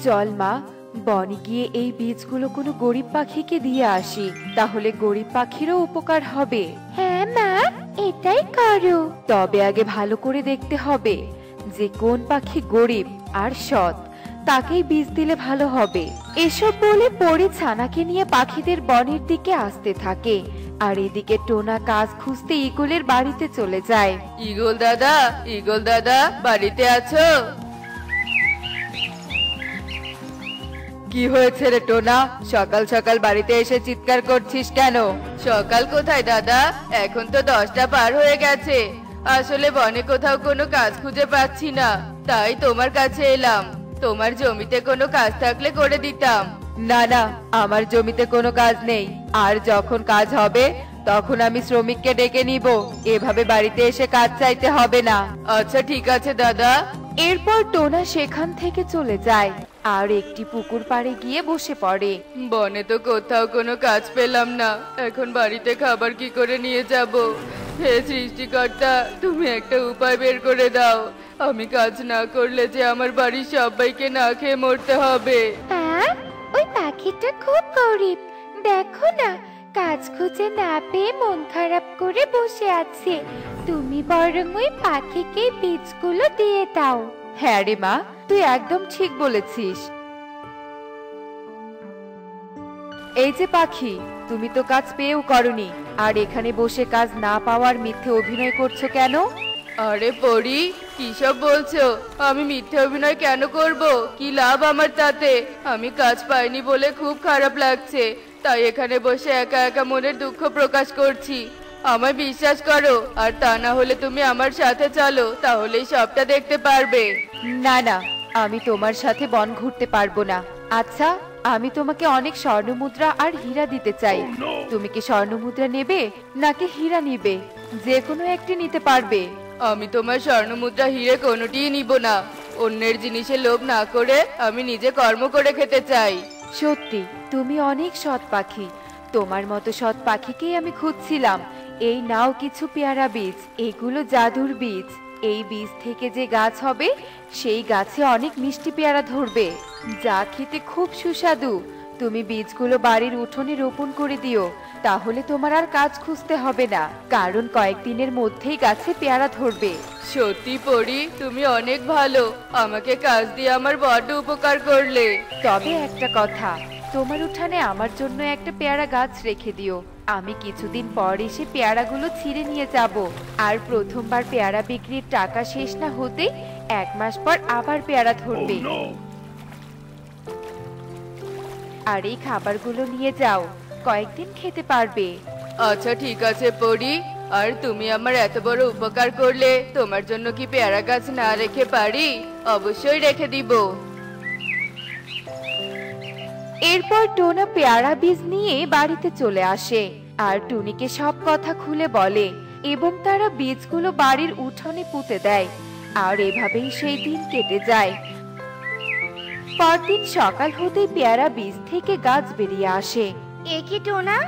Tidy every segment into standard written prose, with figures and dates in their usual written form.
চল মা, বনে গিয়ে এই বীজগুলো কোনো গরিব পাখিকে দিয়ে আসি, তাহলে গরিব পাখিরও উপকার হবে। হ্যাঁ মা, এটাই করো। তবে আগে ভালো করে দেখতে হবে যে কোন পাখি গরিব আর সৎ, তাকেই বীজ দিলে ভালো হবে। এসব বলে পরি ছানাকে নিয়ে পাখিদের বনের দিকে আসতে থাকে, আর এদিকে টোনা কাজ খুঁজতে ঈগলের বাড়িতে চলে যায়। ঈগল দাদা বাড়িতে আছো? কি হয়েছে রে টোনা, সকাল সকাল বাড়িতে এসে চিৎকার করছিস কেন? সকাল কোথায় দাদা, এখন তো 10টা পার হয়ে গেছে। আসলে বনে কোথাও কোনো কাজ খুঁজে পাচ্ছি না, তাই তোমার কাছে এলাম। তোমার জমিতে কোনো কাজ থাকলে করে দিতাম। না না, আমার জমিতে কোনো কাজ নেই, আর যখন কাজ হবে তখন আমি শ্রমিককে ডেকে নিব, এভাবে বাড়িতে এসে কাজ চাইতে হবে না। আচ্ছা ঠিক আছে দাদা। এরপর টোনা সেখান থেকে চলে যায় আর একটি পুকুর পাড়ে গিয়ে বসে পড়ে। বনে তো কোথাও কোনো কাজ পেলাম না, এখন বাড়িতে খাবার কি করে নিয়ে যাব? হে সৃষ্টিকর্তা, তুমি একটা উপায় বের করে দাও। আমি কাজ না করলে যে আমার বাড়ির সবাইকে না খেয়ে মরতে হবে। হ্যাঁ, ওই পাখিটা খুব গরিব, দেখো না, কাজ খুঁজে না পেয়ে মন খারাপ করে বসে আছে। তুমি বরং ওই পাখিকে বীজগুলো দিয়ে দাও। হ্যাঁ রে মা, তুই একদম ঠিক বলেছিস। এই যে পাখি, তুমি তো কাজ পেয়েও করনি, আর এখানে বসে কাজ না পাওয়ার মিথ্যে অভিনয় করছো কেন? আরে পরি, কি সব বলছো? আমি মিথ্যে অভিনয় কেন করব? কি লাভ আমার তাতে? আমি কাজ পাইনি বলে খুব খারাপ লাগছে, তাই এখানে বসে একা একা মনের দুঃখ প্রকাশ করছি। আমায় বিশ্বাস করো, আর তা না হলে তুমি আমার সাথে চলো, তাহলেই সবটা দেখতে পারবে। না না, আমি তোমার সাথে বন ঘুরতে পারবো না। আচ্ছা, আমি তোমাকে অনেক স্বর্ণমুদ্রা আর হীরা দিতে চাই। তুমি কি স্বর্ণমুদ্রা নেবে নাকি হীরা নিবে? যে কোনো একটি নিতে পারবে। আমি তোমার স্বর্ণমুদ্রা হিরে কোনোটিই নিব না। অন্যের জিনিসে লোভ না করে আমি নিজে কর্ম করে খেতে চাই। সত্যি তুমি অনেক সৎ পাখি, তোমার মতো সৎ পাখিকেই আমি খুঁজছিলাম। এই নাও কিছু পেয়ারা বীজ, এগুলো জাদুর বীজ। এই বীজ থেকে যে গাছ হবে সেই গাছে অনেক মিষ্টি পেয়ারা ধরবে, যা খেতে খুব সুস্বাদু। তুমি বীজগুলো বাড়ির উঠোনে রোপণ করে দিও, তাহলে তোমার আর কাজ খুঁজতে হবে না, কারণ কয়েকদিনের মধ্যেই গাছে পেয়ারা ধরবে। সত্যি পরি, তুমি অনেক ভালো, আমাকে কাজ দিয়ে আমার বড় উপকার করলে। তবে একটা কথা, তোমার উঠানে আমার জন্য একটা পেয়ারা গাছ রেখে দিও। আমি কিছুদিন পর এসে পেয়ারাগুলো ছিঁড়ে নিয়ে যাব, আর প্রথমবার পেয়ারা বিক্রির টাকা শেষ না হতে 1 মাস পর আবার পেয়ারা ধরবে। আর এই খাবারগুলো নিয়ে যাও, কয়েকদিন খেতে পারবে। আচ্ছা ঠিক আছে পরি, আর তুমি আমার এত বড় উপকার করলে তোমার জন্য কি পেয়ারা গাছ না রেখে পারি? অবশ্যই রেখে দিব। এরপর টোনা পেয়ারা বীজ নিয়ে বাড়িতে চলে আসে আর টুনিকে সব কথা খুলে বলে, এবং তারা বীজগুলো বাড়ির উঠোনে পুঁতে দেয়। আর এভাবেই সেই দিন কেটে যায়। পরদিন সকাল হতেই পেয়ারা বীজ থেকে গাছ বেরিয়ে আসে। এ কি টোনা,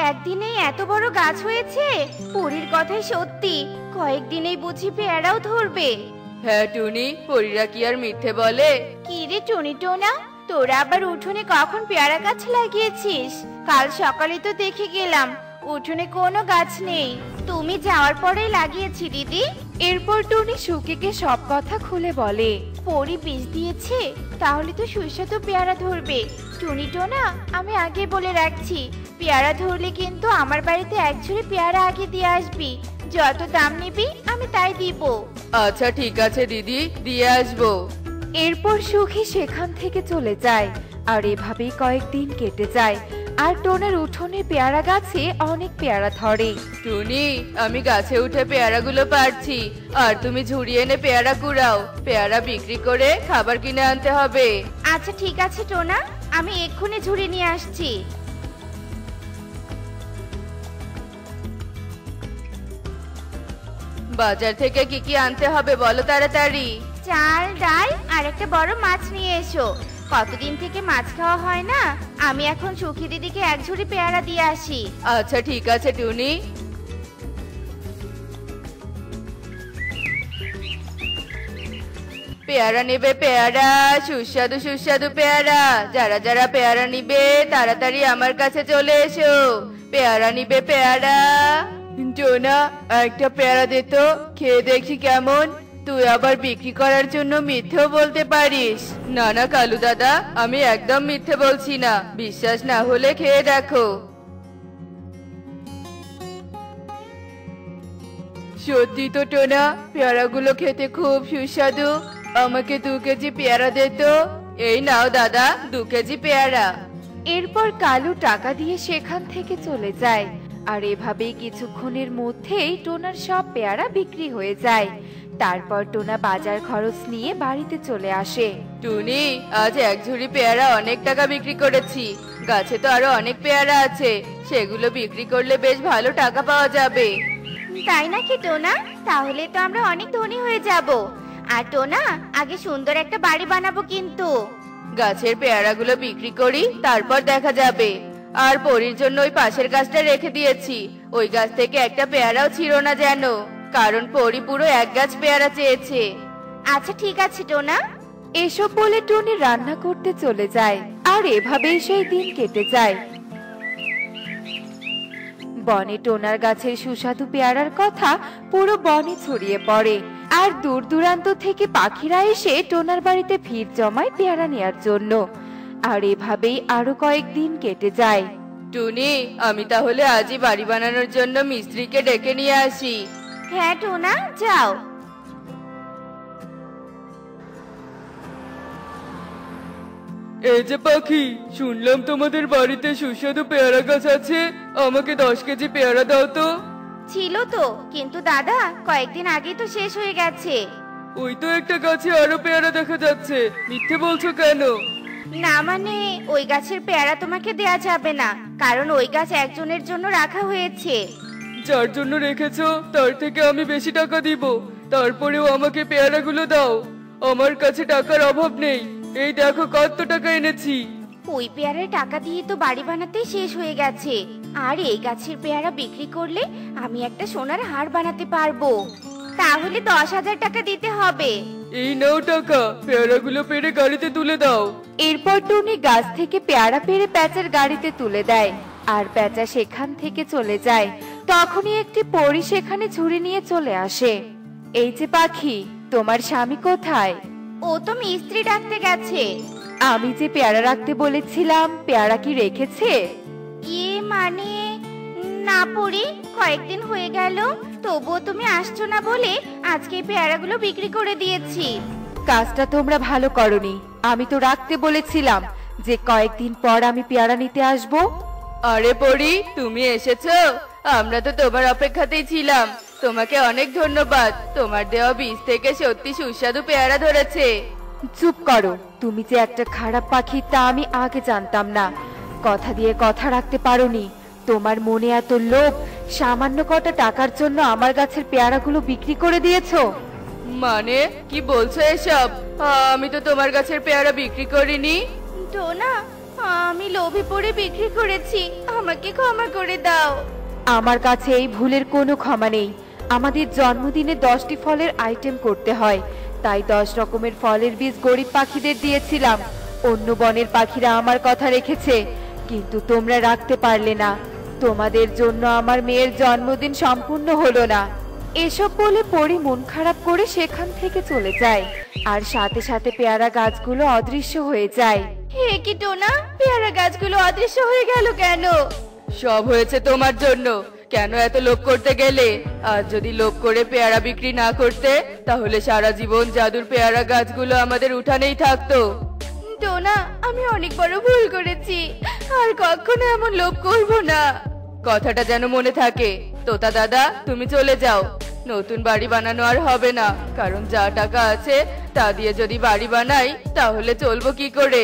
একদিনেই এত বড় গাছ হয়েছে? পরীর কথাই সত্যি, কয়েকদিনেই বুঝি পেয়ারাও ধরবে। হ্যাঁ টুনি, পরীরা কি আর মিথ্যে বলে? কি রে টুনি টোনা, তোরা আবার উঠোনে কখন পেয়ারা গাছ লাগিয়েছিস? কাল সকালে তো দেখে গেলাম উঠোনে কোনো গাছ নেই। তুমি যাওয়ার পরেই লাগিয়েছি দিদি। এরপর টুনি সুকিকে সব কথা খুলে বলে। পরি বীজ দিয়েছে, তাহলে তো সুস্বাদু পেয়ারা ধরবে। টুনি টোনা, আমি আগে বলে রাখছি, পেয়ারা ধরলে কিন্তু আমার বাড়িতে 1 ঝুড়ি পেয়ারা আগে দিয়ে আসবি। যত দাম নিবি আমি তাই দিব। আচ্ছা ঠিক আছে দিদি, দিয়ে আসবো। এরপর সুখী সেখান থেকে চলে যায়, আর এভাবেই কয়েকদিন কেটে যায়। আর টোনার উঠোনে পেয়ারা গাছে অনেক পেয়ারা ধরে। টুনি, আমি গাছে উঠে পেয়ারাগুলো পারছি, আর তুমি ঝুড়ি এনে পেয়ারা কুড়াও। পেয়ারা বিক্রি করে খাবার কিনে আনতে হবে। আচ্ছা ঠিক আছে টোনা, আমি এক্ষুনি ঝুড়ি নিয়ে আসছি। বাজার থেকে কি কি আনতে হবে বলো তাড়াতাড়ি। চাল, ডাল আর একটা বড় মাছ নিয়ে এসো। কতদিন থেকে মাছ খাওয়া হয় না, আমি এখন সুখী দিদিকে 1 ঝুড়ি পেয়ারা দিয়ে আসি। আচ্ছা ঠিক আছে টুনি। পেয়ারা নেবে পেয়ারা, সুস্বাদু সুস্বাদু পেয়ারা। যারা যারা পেয়ারা নিবে তাড়াতাড়ি আমার কাছে চলে এসো। পেয়ারা নিবে পেয়ারা। টোনা, একটা পেয়ারা দে তো, খেয়ে দেখি কেমন। তুই আবার বিক্রি করার জন্য মিথ্যেও বলতে পারিস। না না কালু দাদা, আমি একদম মিথ্যে বলছি না। বিশ্বাস না হলে খেয়ে দেখো। সত্যি তো টোনা, পেয়ারাগুলো খেতে খুব সুস্বাদু। আমাকে 2 কেজি পেয়ারা দে তো। এই নাও দাদা, 2 কেজি পেয়ারা। এরপর কালু টাকা দিয়ে সেখান থেকে চলে যায়। আর এভাবেই কিছুক্ষণের মধ্যেই টোনার সব পেয়ারা বিক্রি হয়ে যায়। তারপর টোনা বাজার খরচ নিয়ে বাড়িতে চলে আসে। টুনি, আজ 1 ঝুড়ি পেয়ারা অনেক টাকা বিক্রি করেছি। গাছে তো আরো অনেক পেয়ারা আছে, সেগুলো বিক্রি করলে বেশ ভালো টাকা পাওয়া যাবে। তাই নাকি টোনা? তাহলে তো আমরা অনেক ধনী হয়ে যাব। আর টোনা, আগে সুন্দর একটা বাড়ি বানাবো কিন্তু। গাছের পেয়ারাগুলো বিক্রি করি, তারপর দেখা যাবে। আর পরীর জন্য ওই পাশের গাছটা রেখে দিয়েছি। ওই গাছ থেকে একটা পেয়ারাও ছিল না যেন, কারণ পরী পুরো 1 গাছ পেয়ারা চেয়েছে। আচ্ছা ঠিক আছে টোনা। এসব বলে টুনি রান্না করতে চলে যায়। আর এভাবেই সেই দিন কেটে যায়। বনে টোনার গাছের সুস্বাদু পেয়ারার কথা পুরো বনে ছড়িয়ে পড়ে। আর দূর দূরান্ত থেকে পাখিরা এসে টোনার বাড়িতে ভিড় জমায় পেয়ারা নেয়ার জন্য। আর এভাবেই আরো কয়েকদিন কেটে যায়। টুনি, আমি তাহলে আজই বাড়ি বানানোর জন্য মিস্ত্রিকে ডেকে নিয়ে আসি। হ্যাঁ টোনা, যাও। এই যে পাখি, শুনলাম তোমাদের বাড়িতে সুস্বাদু পেয়ারা গাছ আছে। আমাকে 10 কেজি পেয়ারা দাও তো। ছিল তো, কিন্তু দাদা কয়েকদিন আগেই তো শেষ হয়ে গেছে। ওই তো একটা গাছে আরো পেয়ারা দেখা যাচ্ছে, মিথ্যে বলছো কেন? না মানে, ওই গাছের পেয়ারা তোমাকে দেয়া যাবে না, কারণ ওই গাছ একজনের জন্য রাখা হয়েছে। যার জন্য রেখেছো তার থেকে আমি বেশি টাকা দিব, তারপরেও আমাকে পেয়ারাগুলো দাও। আমার কাছে টাকার অভাব নেই। এই দেখো কত টাকা এনেছি। ওই পেয়ারার টাকা দিয়ে তো বাড়ি বানাতেই শেষ হয়ে গেছে। আর এই গাছের পেয়ারা বিক্রি করলে আমি একটা সোনার হার বানাতে পারবো। তাহলে 10,000 টাকা দিতে হবে। এই নাও টাকা, পেয়ারাগুলো পেড়ে গাড়িতে তুলে দাও। এরপর টুনি গাছ থেকে পেয়ারা পেড়ে প্যাঁচার গাড়িতে তুলে দেয়। আর প্যাঁচা সেখান থেকে চলে যায়। তখনই একটি পরী সেখানে ঝুড়ি নিয়ে চলে আসে। এই যে পাখি, তোমার স্বামী কোথায়? ও তো মিস্ত্রি ডাকতে গেছে। আমি যে পেয়ারা রাখতে বলেছিলাম, পেয়ারা কি রেখেছে? মানে না পড়ি, কয়েকদিন হয়ে গেল, তবুও তুমি আসছো না বলে আজকে এই পেয়ারাগুলো বিক্রি করে দিয়েছি। কাজটা তোমরা ভালো করনি। আমি তো রাখতে বলেছিলাম যে কয়েকদিন পর আমি পেয়ারা নিতে আসব। আরে পরি, তুমি এসেছো? আমরা তো তোমার অপেক্ষাতেই ছিলাম। তোমাকে অনেক ধন্যবাদ। তোমার দেওয়া বীজ থেকে সত্যি সুস্বাদু পেয়ারা ধরেছে। চুপ করো, তুমি যে একটা খারাপ পাখি তা আমি আগে জানতাম না। কথা দিয়ে কথা রাখতে পারোনি। তোমার মনে এত লোভ, সামান্য কটা টাকার জন্য আমার গাছের পেয়ারাগুলো বিক্রি করে দিয়েছো। মানে কি বলছো এসব? আমি তো তোমার গাছের পেয়ারা বিক্রি করিনি। টোনা, আমি লোভে পড়ে বিক্রি করেছি, আমাকে ক্ষমা করে দাও। আমার কাছে এই ভুলের কোনো ক্ষমা নেই। আমাদের জন্মদিনে 10টি ফলের আইটেম করতে হয়, তাই 10 রকমের ফলের বীজ গরিব পাখিদের দিয়েছিলাম। অন্য বনের পাখিরা আমার কথা রেখেছে, কিন্তু তোমরা রাখতে পারলে না। তোমাদের জন্য আমার মেয়ের জন্মদিন সম্পূর্ণ হলো না। এসব বলে পরি মন খারাপ করে সেখান থেকে চলে যায়। আর সাথে সাথে পেয়ারা গাছগুলো অদৃশ্য হয়ে যায়। হে কি টোনা, পেয়ারা গাছগুলো অদৃশ্য হয়ে গেল কেন? সব হয়েছে তোমার জন্য। কেন এত লোভ করতে গেলে? আর যদি লোভ করে পেয়ারা বিক্রি না করতে, তাহলে সারা জীবন জাদুর পেয়ারা গাছগুলো আমাদের উঠানেই থাকতো। টোনা, আমি অনেক বড় ভুল করেছি, আর কখনো এমন লোভ করব না। কথাটা যেন মনে থাকে। তোতা দাদা, তুমি চলে যাও। নতুন বাড়ি বানানো আর হবে না, কারণ যা টাকা আছে তা দিয়ে যদি বাড়ি বানাই তাহলে চলবো কি করে?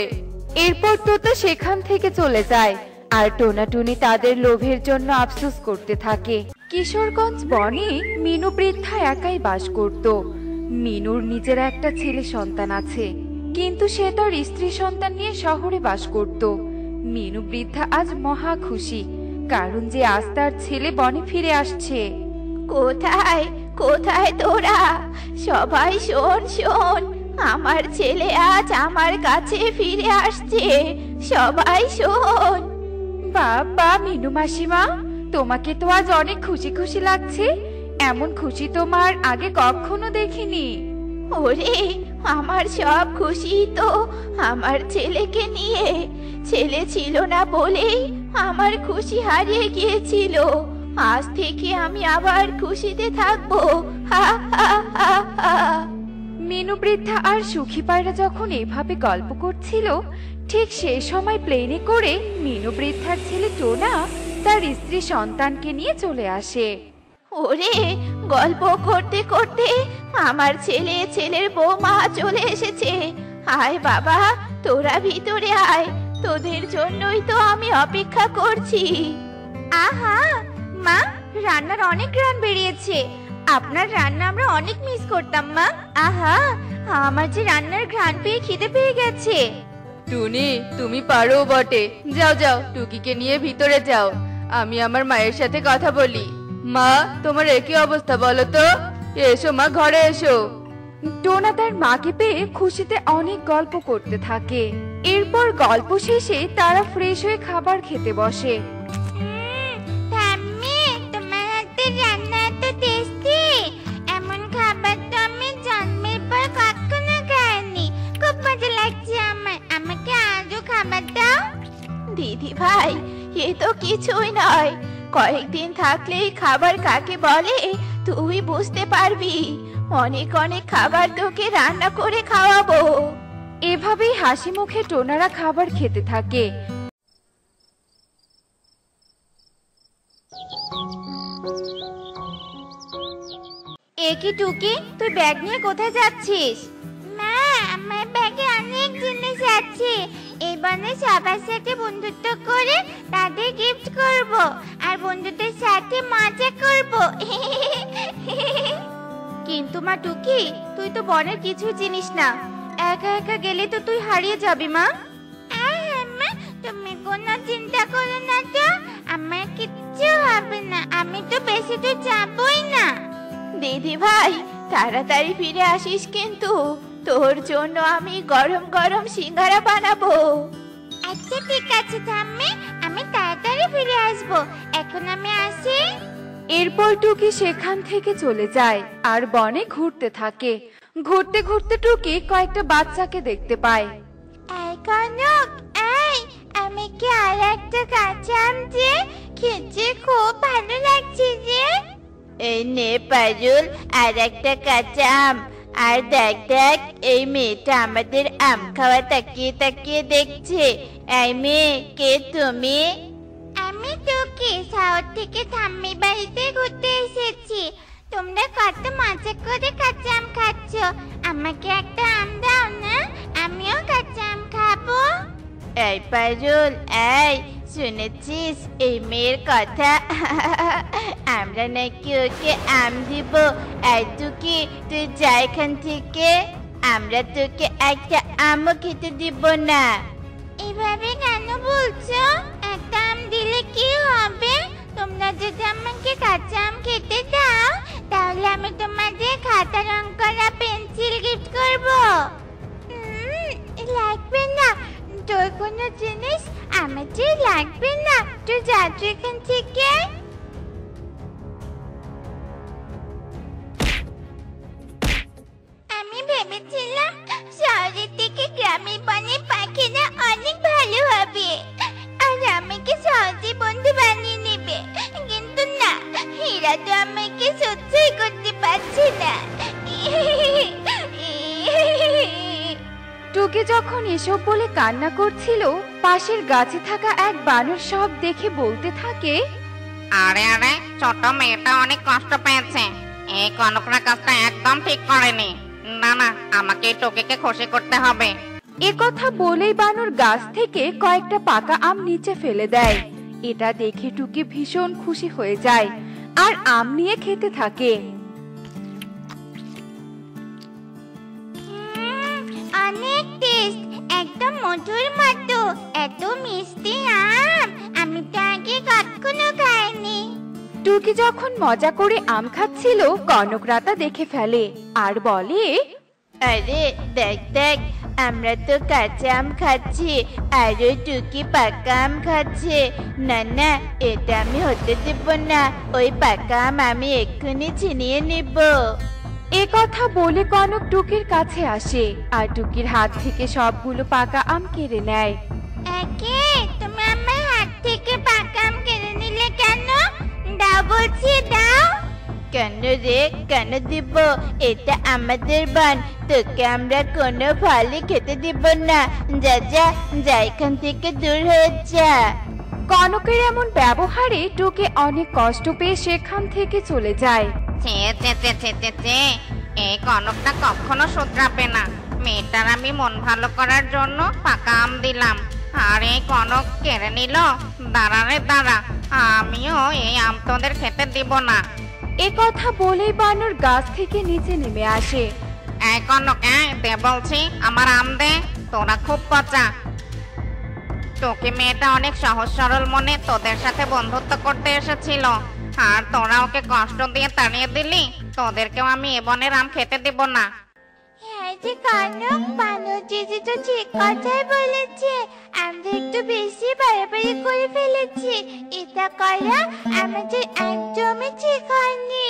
এরপর তোতা সেখান থেকে চলে যায়। আর টোনা টুনি তাদের লোভের জন্য আফসোস করতে থাকে। কিশোরগঞ্জ বনে মিনু বৃদ্ধা একাই বাস করত। মিনুর নিজের একটা ছেলে সন্তান আছে, কিন্তু সে তার স্ত্রী সন্তান নিয়ে শহরে বাস করত। মিনু বৃদ্ধা আজ মহা খুশি, কারণ যে আজ তার ছেলে বনে ফিরে আসছে। কোথায় কোথায় তোরা? সবাই শোন শোন, আমার ছেলে আজ আমার কাছে ফিরে আসছে। সবাই শোন। বাবা মিনু মাসিমা, তোমাকে তো আজ অনেক খুশি খুশি লাগছে। এমন খুশি তোমার আগে কখনো দেখিনি। ওরে, আমার সব খুশি তো আমার ছেলেকে নিয়ে। ছেলে ছিল না বলেই আমার খুশি হারিয়ে গিয়েছিল। আজ থেকে আমি আবার খুশিতে থাকবো। হা হা হা হা। মিনু বৃদ্ধা আর সুখী পায়রা যখন এভাবে গল্প করছিল, ঠিক সেই সময় প্লেনে করে মিনু বৃদ্ধার ছেলে টোনা তার স্ত্রী সন্তানকে নিয়ে চলে আসে। ওরে, গল্প করতে করতে আমার ছেলের বৌমা চলে এসেছে। আয় বাবা, তোরা ভিতরে আয়। তোদের জন্যই তো আমি অপেক্ষা করছি। আহা মা, রান্নার অনেক ঘ্রাণ বেরিয়েছে। আপনার রান্না আমরা অনেক মিস করতাম মা। আহা, আমার যে রান্নার ঘ্রাণ পেয়ে খিদে পেয়ে গেছে। টুনি, তুমি পারো বটে। যাও যাও, টুকিকে নিয়ে ভিতরে যাও, আমি আমার মায়ের সাথে কথা বলি। মা, তোমার একই অবস্থা বলো তো? এসো মা, ঘরে এসো। টোনা তার মাকে পেয়ে খুশিতে অনেক গল্প করতে থাকে। এরপর গল্প শেষে তারা ফ্রেশ হয়ে খাবার খেতে বসে। ঠাম্মি, তোমার হাতের রান্না এত টেস্টি। এমন খাবার তো আমি জন্মের পর কখনো খাইনি। খুব মজা লাগছে আমার। আমাকে আজও খাবার দাও। দিদি ভাই, এ তো কিছুই নয়। কয়েকদিন থাকলেই খাবার কাকে বলে তুই বুঝতে পারবি। অনেক অনেক খাবার তোকে রান্না করে খাওয়াবো। এভাবেই হাসি মুখে টোনারা খাবার খেতে থাকে। এ কি টুকি, তুই ব্যাগ নিয়ে কোথায় যাচ্ছিস? মা, আমার ব্যাগে অনেক জিনিস আছে। এবারে সবার সাথে বন্ধুত্ব করে তাদের গিফট করব, আর বন্ধুদের সাথে মজা করব। কিন্তু মা টুকি, তুই তো বনের কিছু চিনিস না। একা একা গেলে তো তুই হারিয়ে যাবি মা। মা, তুমি কোনো চিন্তা করো না তো। আমার কিচ্ছু হবে না। আমি তো বেশি দূর যাবই না। দিদি ভাই, তাড়াতাড়ি ফিরে আসিস কিন্তু। তোর জন্য আমি গরম গরম সিঙ্গারা বানাবো। আচ্ছা ঠিক আছে ঠাম্মি, আমি তাড়াতাড়ি ফিরে আসবো। এখন আমি আসি। এরপর টুকি সেখান থেকে চলে যায় আর বনে ঘুরতে থাকে। ঘুরতে ঘুরতে টুকি কয়েকটা বাচ্চাকে দেখতে পায়। এই কনক, এই, আমি কি আর একটা কাঁচা আম যে খেতে খুব ভালো লাগছে যে। এই নে পারুল, আর একটা কাঁচা আম। আর দেখ দেখ, এই মেয়েটা আমাদের আম খাওয়া তাকিয়ে তাকিয়ে দেখছে। এই মেয়ে, কে তুমি? আমি টুকি, শহর থেকে ঠাম্মি বাড়িতে ঘুরতে এসেছি। তোমরা কত মজা করে কাঁচা আম খাচ্ছ। আমাকে একটা আম দাও না, আমিও কাঁচা আম খাবো। এই পারুল, এই শুনেছিস এই মেয়ের কথা? আমরা নাকি ওকে আম দিব। এই টুকি, তুই যা এখান থেকে। আমরা তোকে একটা আমও খেতে দিব না। এভাবে কেন বলছো? একটা আম দিলে কি হবে? তোমরা যদি আমাকে কাঁচা আম খেতে দাও, তাহলে আমি তোমাদের খাতা রং করা পেন্সিল গিফট করব। লাগবে না, তোর কোনো জিনিস আমাদের লাগবে না। তুই যাচ্ছ এখান থেকে। আমি ভেবেছিলাম শহরের থেকে গ্রামের বনের পাখিরা অনেক ভালো হবে আর আমাকে সহজে বন্ধু বানিয়ে নেবে, কিন্তু না, এরা তো আমাকে সহ্যই করতে পারছে না। টুকি যখন এসব বলে কান্না করছিল, পাশের গাছে থাকা এক বানর সব দেখে বলতে থাকে, আরে আরে, ছোট মেয়েটা অনেক কষ্ট পেয়েছে। এই কনকরা কাজটা একদম ঠিক করেনি। না না, আমাকে টুকিকে খুশি করতে হবে। এ কথা বলেই বানর গাছ থেকে কয়েকটা পাকা আম নিচে ফেলে দেয়। এটা দেখে টুকি ভীষণ খুশি হয়ে যায় আর আম নিয়ে খেতে থাকে। অনেক টেস্ট, একদম মধুর মতো। এত মিষ্টি আম আমি তো আগে কখনো খাইনি। টুকি যখন মজা করে আম খাচ্ছিল, কনকরা তা দেখে ফেলে আর বলে, আরে দেখ দেখ, আমরা তো কাঁচা আম খাচ্ছি আর ওই টুকি পাকা আম খাচ্ছে। না না, এটা আমি হতে দেব না। ওই পাকা আম আমি এক্ষুনি ছিনিয়ে নিব। এ কথা বলে কনক টুকির কাছে আসে আর টুকির হাত থেকে সবগুলো পাকা আম কেড়ে নেয়। একে তুমি আমার হাত থেকে পাকা আম কেড়ে নিলে কেন? দাও বলছি, দাও। কেন রে, কেন দিব? এটা আমাদের বন, তোকে আমরা কোনো ফলই খেতে দিব না। যা যা যা, এখান থেকে দূর হয়ে যা। কনকের এমন ব্যবহারে টুকি অনেক কষ্ট পেয়ে সেখান থেকে চলে যায়। ছে ছে ছে ছে ছে ছে, এই কনকটা কখনো শুধরাবে না। মেয়েটার আমি মন ভালো করার জন্য পাকা আম দিলাম, আর এই কনক কেড়ে নিল। দাঁড়া রে দাঁড়া, আমিও এই আম তোদের খেতে দিব না। এ কথা বলেই বানর গাছ থেকে নিচে নেমে আসে। এই কনক, দে বলছি, আমার আম দে। তোরা খুব পচা। তোকে মেয়েটা অনেক সহজ সরল মনে তোদের সাথে বন্ধুত্ব করতে এসেছিল, আর তোরা ওকে কষ্ট দিয়ে তাড়িয়ে দিলি। তোদেরকেও আমি এ বনের আম খেতে দিব না। হ্যাঁ যে কনক, বানর দিদি তো ঠিক কথাই বলেছে। আমরা একটু বেশি বাড়াবাড়ি করে ফেলেছি। এটা করা আমাদের একদমই ঠিক হয়নি।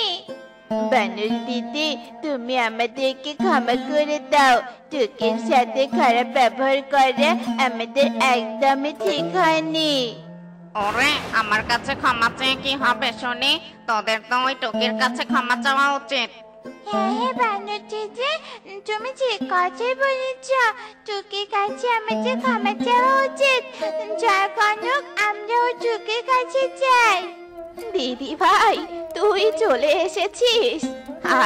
বানর দিদি, তুমি আমাদেরকে ক্ষমা করে দাও। টুকির সাথে খারাপ ব্যবহার করা আমাদের একদমই ঠিক হয়নি। ওরে, আমার কাছে ক্ষমা চেয়ে কি হবে শুনি? তোদের তো ওই টুকির কাছে ক্ষমা চাওয়া উচিত। হ্যাঁ হ্যাঁ বানর দিদি, তুমি ঠিক কথাই বলেছ। টুকির কাছে আমাদের ক্ষমা চাওয়া উচিত। যা কনক, আমরা ওই টুকির কাছে যাই। দিদি ভাই, তুই চলে এসেছিস।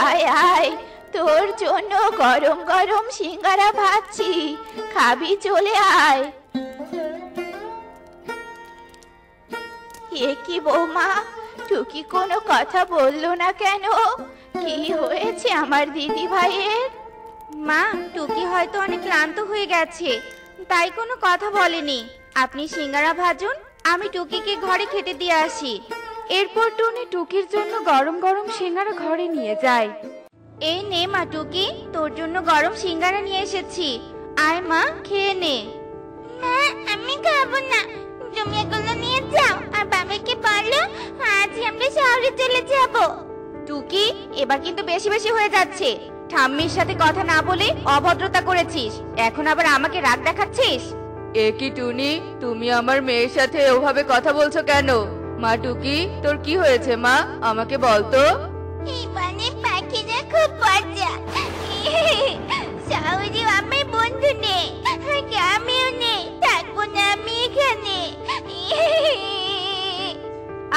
আয় আয়, তোর জন্য গরম গরম সিঙ্গারা ভাজছি, খাবি? চলে আয়। এ কি বৌমা, টুকি কোনো কথা বললো না কেন? কি হয়েছে আমার দিদি ভাইয়ের? মা, টুকি হয়তো অনেক ক্লান্ত হয়ে গেছে, তাই কোনো কথা বলেনি। আপনি সিঙ্গারা ভাজুন, আমি টুকিকে ঘরে খেতে দিয়ে আসি। এরপর টুনি টুকির জন্য গরম গরম সিঙ্গারা ঘরে নিয়ে যায়। এই নে মা টুকি, তোর জন্য গরম সিঙ্গারা নিয়ে এসেছি। আয় মা, খেয়ে নে। না, আমি খাবো না। তুমি এগুলো নিয়ে যাও আর বাবাকে বলো আজ আমরা শহরে চলে যাব। টুকি, এবার কিন্তু বেশি বেশি হয়ে যাচ্ছে। ঠাম্মির সাথে কথা না বলে অভদ্রতা করেছিস, এখন আবার আমাকে রাগ দেখাচ্ছিস। এ কি টুনি, তুমি আমার মেয়ের সাথে ওভাবে কথা বলছো কেন? মা টুকি, তোর কি হয়েছে মা? আমাকে বলতো। এই বনের পাখিরা খুব মজা। শহরে আমার বন্ধু নেই, গ্রামেও নেই, থাকবো না আমি এখানে।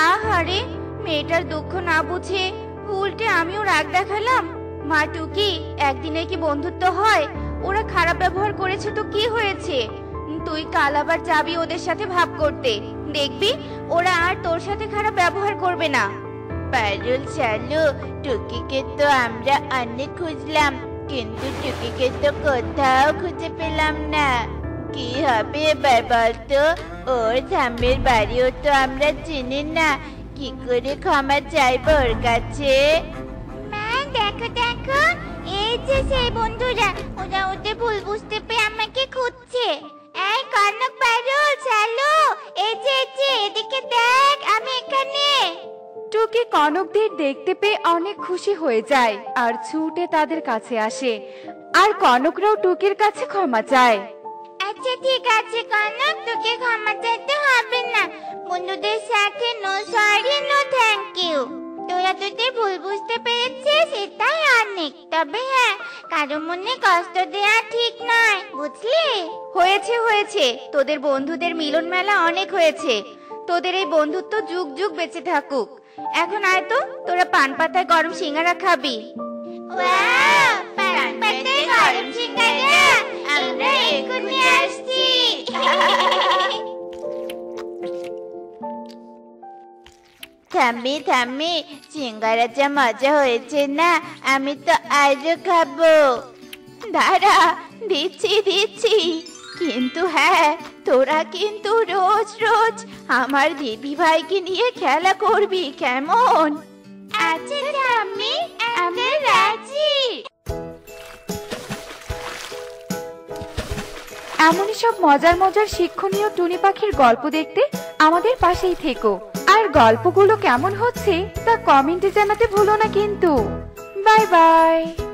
আহারে, মেয়েটার দুঃখ না বুঝে উল্টে আমিও রাগ দেখালাম। মা টুকি, একদিনে কি বন্ধুত্ব হয়? ওরা খারাপ ব্যবহার করেছে তো কি হয়েছে? তুই কাল আবার যাবি ওদের সাথে ভাব করতে, দেখবি ওরা আর তোর সাথে খারাপ ব্যবহার করবে না। পারুল চালু, টুকিকে তো আমরা অনেক খুঁজলাম, কিন্তু টুকিকে তো কোথাও খুঁজে পেলাম না। কি হবে এবার বলতো? ওর ঠাম্মির বাড়িও তো আমরা চিনি না, কি করে ক্ষমা চাইবো ওর কাছে? মা দেখো দেখো, এই যে সেই বন্ধুরা, ওরা ওদের ভুল বুঝতে পেরে আমাকে খুঁজছে। এই কনক, পারুল, চালু, এই যে এদিকে দেখ, আমি এখানে। টুকি কনকদের দেখতে পেয়ে অনেক খুশি হয়ে যায় আর ছুটে তাদের কাছে আসে, আর কনকরাও টুকির কাছে ক্ষমা চায়। আচ্ছা ঠিক আছে কনক, তোকে ক্ষমা চাইতে হবে না। বন্ধুদের সাথে no sorry no thank you. তোরা তোদের ভুল বুঝতে পেরেছিস, সেটাই অনেক। তবে হ্যাঁ, কারো মনে কষ্ট দেওয়া ঠিক নয়, বুঝলি? হয়েছে হয়েছে, তোদের বন্ধুদের মিলন মেলা অনেক হয়েছে। তোদের এই বন্ধুত্ব যুগ যুগ বেঁচে থাকুক। এখন আয় তো, তোরা পান পাতায় গরম সিঙ্গারা খাবি। ওয়াও, পান পাতায় গরম সিঙ্গারা, আমরা এক্ষুনি আসছি। থামি থামি, সিঙ্গারা যা মজা হয়েছে না, আমি তো আজও খাবো। দাঁড়া, দিচ্ছি দিচ্ছি। কিন্তু হ্যাঁ, তোরা কিন্তু রোজ রোজ আমার দিদি ভাইকে নিয়ে খেলা করবি, কেমন? আচ্ছা ঠাম্মি, আমরা রাজি। এমনই সব মজার মজার শিক্ষণীয় টুনি পাখির গল্প দেখতে আমাদের পাশেই থেকো। আর গল্পগুলো কেমন হচ্ছে তা কমেন্টে জানাতে ভুলো না কিন্তু। Bye bye.